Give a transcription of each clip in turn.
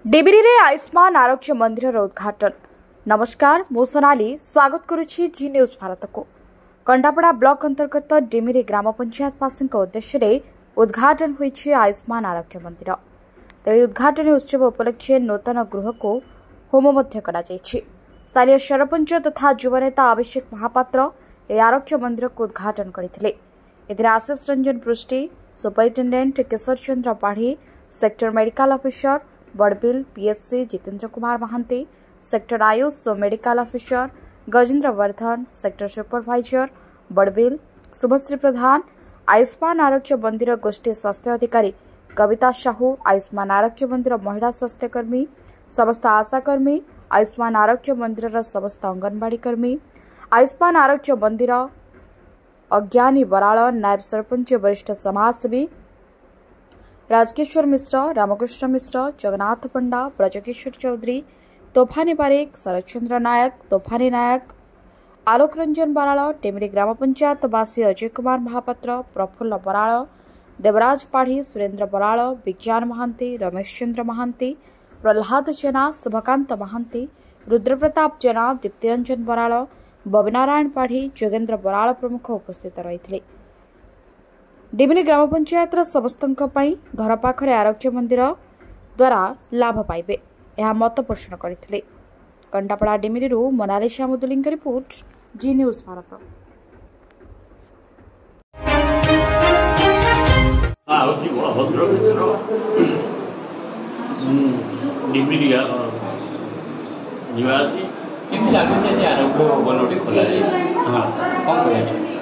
डिबिरी रे आयुष्मान आरोग्य मंदिर उद्घाटन। नमस्कार, मु सोनाली स्वागत करुछि जी न्यूज भारत को। कंडापड़ा ब्लॉक अंतर्गत डिमिरी ग्राम पंचायतवासी उद्देश्य उद्घाटन होइछि आयुष्मान आरोग्य मंदिर। तेज उद्घाटन उत्सव उपलक्षे नूतन गृह को होम मध्य करा जाइछि। स्थानीय सरपंच तथा युवनेता अभिषेक महापात्र ए आरोग्य मंदिर को उद्घाटन करथिले। एथिरे Ashish Ranjan Prusti, superintendent Kishore Chandra Padhi, sector medical officer Barbil PHC Jitendra Kumar Mahanti, sector AYUSH medical officer Gajendra Vardhan, sector supervisor Barbil Subhashree Pradhan, Ayushman Arogya Mandir गोष्ठी स्वास्थ्य अधिकारी कविता साहू, आयुष्मान आरोग्य मंदिर महिला स्वास्थ्यकर्मी, समस्त आशाकर्मी, आयुष्मान आरोग्य मंदिर समस्त अंगनवाड़ी कर्मी, आयुष्मान आरोग्य मंदिर अज्ञानी बराल, नायब सरपंच वरिष्ठ समाजसेवी राजकिशोर मिश्र, रामकृष्ण मिश्र, जगन्नाथ पंडा, ब्रजकिशोर चौधरी, तोफानी बारिक, शरदचंद्र नायक, तोफानी नायक, आलोक रंजन बराल, टेमिरी ग्राम पंचायतवासी अजय कुमार महापात्र, प्रफुल्ल बराल, देवराज पाढ़ी, सुरेन्द्र बराल, विज्ञान महांती, रमेश चंद्र महांती, प्रहलाद जेना, शुभकांत महांती, रुद्रप्रताप जेना, दीप्तिरंजन बराल, बबिनारायण पाढ़ी, जोगेन्द्र बराल प्रमुख उपस्थित रही। डिमिरी ग्राम पंचायत समस्त घर पाखरे आरोग्य मंदिर द्वारा लाभ पाइबे यह मत पोषण करथिले। कंडापड़ा डिमिरी मोनालिसा मुदुली रिपोर्ट, जी न्यूज भारत।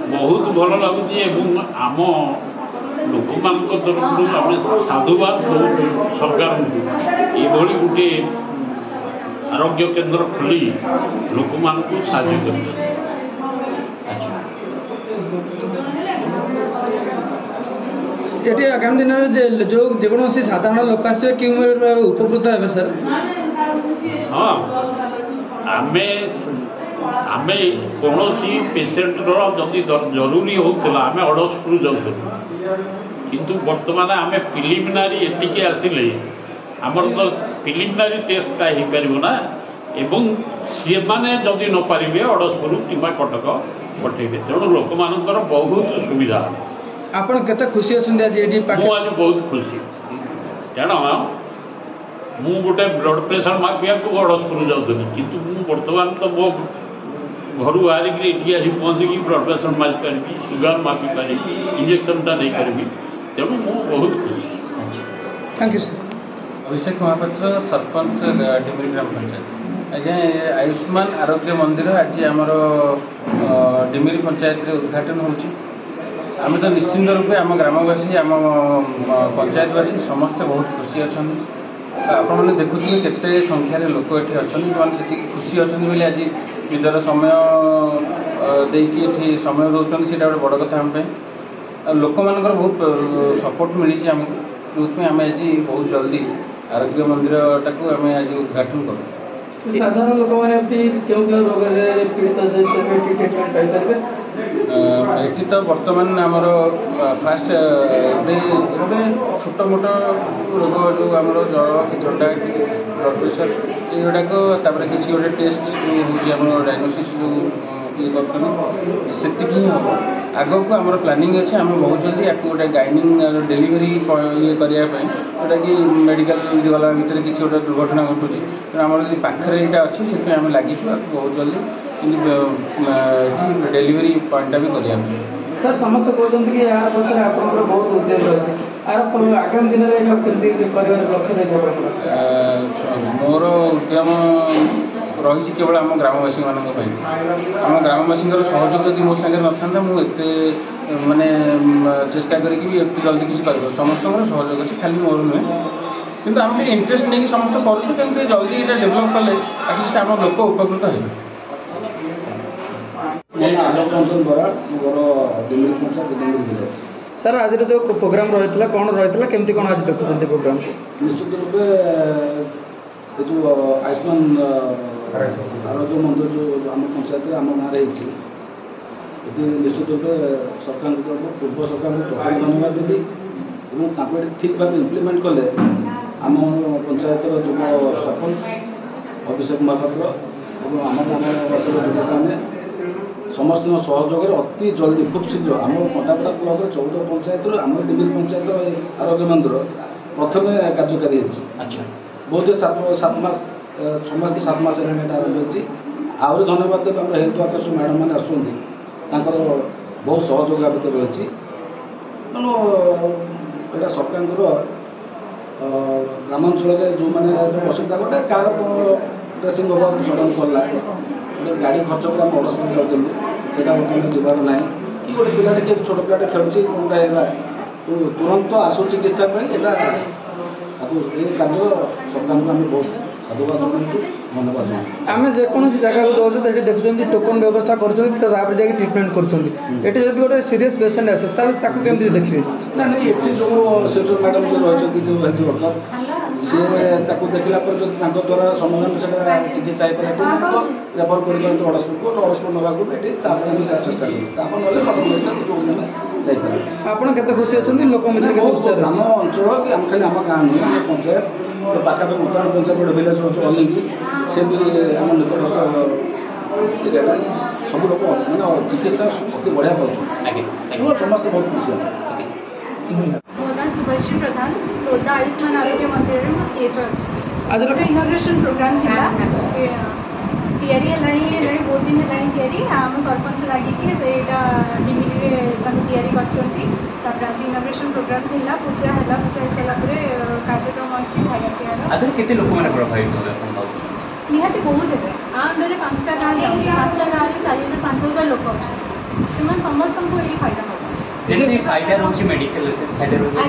बहुत भल लगुच आम लोक मान तरफ आम साधुवाद दौर सरकार ये गोटे आरोग्य केन्द्र खोली लोक मान साहय कर। ये आगामी दिन में जो जेकोसी साधारण लोक आसवे कि उपकृत है सर? हाँ, आमे आमे कौन पेसेंट जदि जरूरी होता आम अड़सपुर जाऊँ किंतु बर्तमान आम प्रिलिमिनारी एटिके आसिले आमर तो प्रिलिमिनारी टेस्टा हो पार ना एवं सी मैंने जदि न पारे अड़सपुर कि कटक पठेबे तेणु लोक मान बहुत सुविधा। आपन केते खुशी आज बहुत खुशी कारण मु गोटे ब्लड प्रेशर मापिया को अड़सपुर जाऊँ किंतु बर्तमान तो मो घर बाहर ये पहुँचिकी ब्लड प्रेशर मापी पारि, सुगर मापी पारि, इंजेक्शनटा नहीं पारि तेणु मु बहुत खुशी। Thank you sir. Abhishek Mahapatra, sarpanch Dimiri Gram Panchayat. आज्ञा आयुष्मान आरोग्य मंदिर आज आमर डिमिरी पंचायत उद्घाटन होची। आम तो निश्चिंत रूपे आम ग्रामवासी आम पंचायतवासी समस्ते बहुत खुशी अच्छा। आपने देखुए केते संख्यार लोक ये अच्छा से खुशी अच्छा बोले आज निजर समय देखिए समय रोच से गोटे बड़ कथा आम लोक मान बहुत सपोर्ट मिली आमको जो आम आज बहुत जल्दी आरोग्य मंदिर टाक आम आज उद्घाटन करूँ। साधारण लोक मैंने रोग पीड़ित ये तो बर्तमान आमर फास्ट छोट मोट रोग जो आम जर कि थंडा कि ब्लड प्रेशर युवाक किसी गोटे टेस्ट जो डायग्नोसिस जो ये करती ही हम आग को आम प्लानिंग अच्छे आम बहुत जल्दी आपको गोटे गाइनिंग डेलीवरी ये करने जोटा कि मेडिकल गला भितर किसी गोटे दुर्घटना घटुची आम जो पाखे यहाँ अच्छी से आम लगी बहुत जल्दी डेलीवरी पॉइंटा भी करिया सर। समस्त कहते कि यार पक्षे आप बहुत उद्यम रही आगामी दिन में लक्ष्य रही मोर उद्यम रही केवल आम ग्रामवासी मानी आम ग्रामवासी सहयोग यदि मो सागर ना मुझे माने चेष्टा करी जल्दी किसी कर समस्त सहयोग अच्छे खाली मोर नुहे कि आम इंटरेस्ट नहीं समस्त कर जल्दी ये डेभलप कले आटलिस्ट आम लोक उपकृत है। सर आज जो प्रोग्राम रही कौन रही केमती कौन आज देखुं प्रोग्राम? निश्चित रूपे जो आयुष्मान आरोग्य मंदिर जो आम पंचायत आम गाँव ये निश्चित रूपे सरकार पूर्व सरकार प्रथम धन्यवाद देवी ठीक भाव इम्प्लीमेंट कले आम पंचायतर जुब सरपंच अभिषेक महापात्र और आम ग्रामवासी युवक मैंने समस्त सहयोग अति जल्दी खूब शीघ्र आम कंटापड़ा ब्लॉक 14 पंचायत आम डिमिरी पंचायत आरोग्य मंदिर प्रथम कार्यकारी अच्छा बहुत 7 मास 6 मास कि 7 मास आरंभ होती आहरी धन्यवाद देव आम हेल्थ वर्कर्स मैडम मैंने आसुँच बहुत सहयोग आवित रही तेणु यहाँ सरकार ग्रामांचल जो मैंने असुविधा गोटे कार ड्रेसिंग होगा सडन सरला गोटे गाड़ी खर्च कर आम अड़सर जाऊँ से बर्तमान जबार ना कि गोटे पिलाटे किए छोट पिलाटे खेलुची कौनटा है तुरंत आसु चिकित्सा यहाँ कार्य सरकार को आम बहुत साधुवाद धन्यवाद आम जेकोसी जगह को जाऊँ देखुं टोकन व्यवस्था कर ट्रिटमेंट कर गोटे सीरीयस पेसेंट आसे केमती देखिए ना नहीं ये जो सेचुर मैडम जो रही जो हेल्थ वर्कर सी देखला द्वारा समाधान से चिकित्सा हो पारे तो रेफर कर अड़सपुर को अड़सपुर नाक ये चेष्टा करें आप खुशी अच्छा लोक आम अंचल कि आम खाली आम गाँव नुह आम पंचायत पाखापाखि उत्तरायण पंचायत गोटे भिलेज अच्छे अलिंग से भी आम निकटस्थ एरिया सब लोग मैंने चिकित्सा अति बढ़िया पाँच समस्त बहुत खुशी मो ना शुभश्री प्रधान रोदा आयुष्मान आरोग्य मंदिर में मो सीएच अच्छी आज इनोग्रेशन प्रोग्राम थी तैयारी है बहुत दिन है आम सरपंच लगे डिमिरी तैयारी कर आज इनोग्रेशन प्रोग्राम थी पूजा है पूजा हो सारापर कार्यक्रम अच्छी खाया पियार केते लोक माने प्रभावित निहाती बहुत है आ अंडर 5टा गाँव जाऊँ 5टा गाँव में 4,000-5,000 लोक अच्छे से समस्त को ये फायदा हम जेमती फायदा रोची मेडिकल से फायदा रोची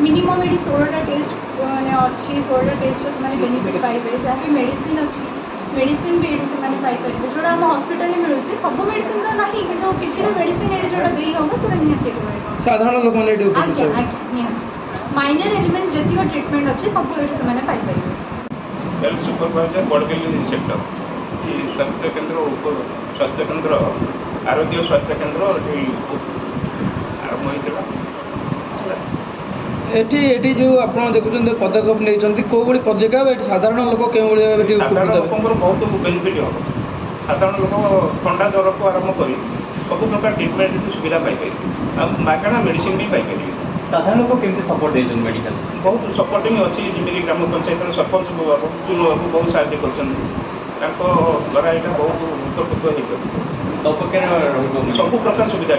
मिनिमम ये 16टा टेस्ट माने अच्छी 16टा टेस्ट से माने बेनिफिट पाइबे जहाँ मेडिसिन अच्छी मेडिसिन भी ये से पाइपर जोड़ा आम हस्पिटाल मिलूँ सब मेडिसिन तो ना कि किसी मेडिसिन ये जो दे हम से निहती साधारण लोक माइनर एलिमेंट जी ट्रिटमेंट अच्छे सब से पाइपर हेल्थ सुपरवाइजर बड़गेली सेक्टर स्वास्थ्य केन्द्र उप स्वास्थ्य केन्द्र आरोग्य स्वास्थ्य केन्द्र आरंभ होता ये जो आप देखुं पदक्षेप नहीं कौ भाई पदक्षेप ये साधारण लोक क्यों साधारण लोक बहुत बेनिफिट हम साधारण लोक थंडा ज्वर को आरंभ कर सब प्रकार ट्रिटमेंट सुविधा पाइपर मागणा मेडिसिन भी पाइपर साधारण लोक केमती सपोर्ट दे मेडिकल बहुत सपोर्टिंग अच्छी डिमिरी ग्राम पंचायत सरपंच बहुत साहय कर द्वारा यहाँ बहुत उपकृत हो सब प्रकार सुविधा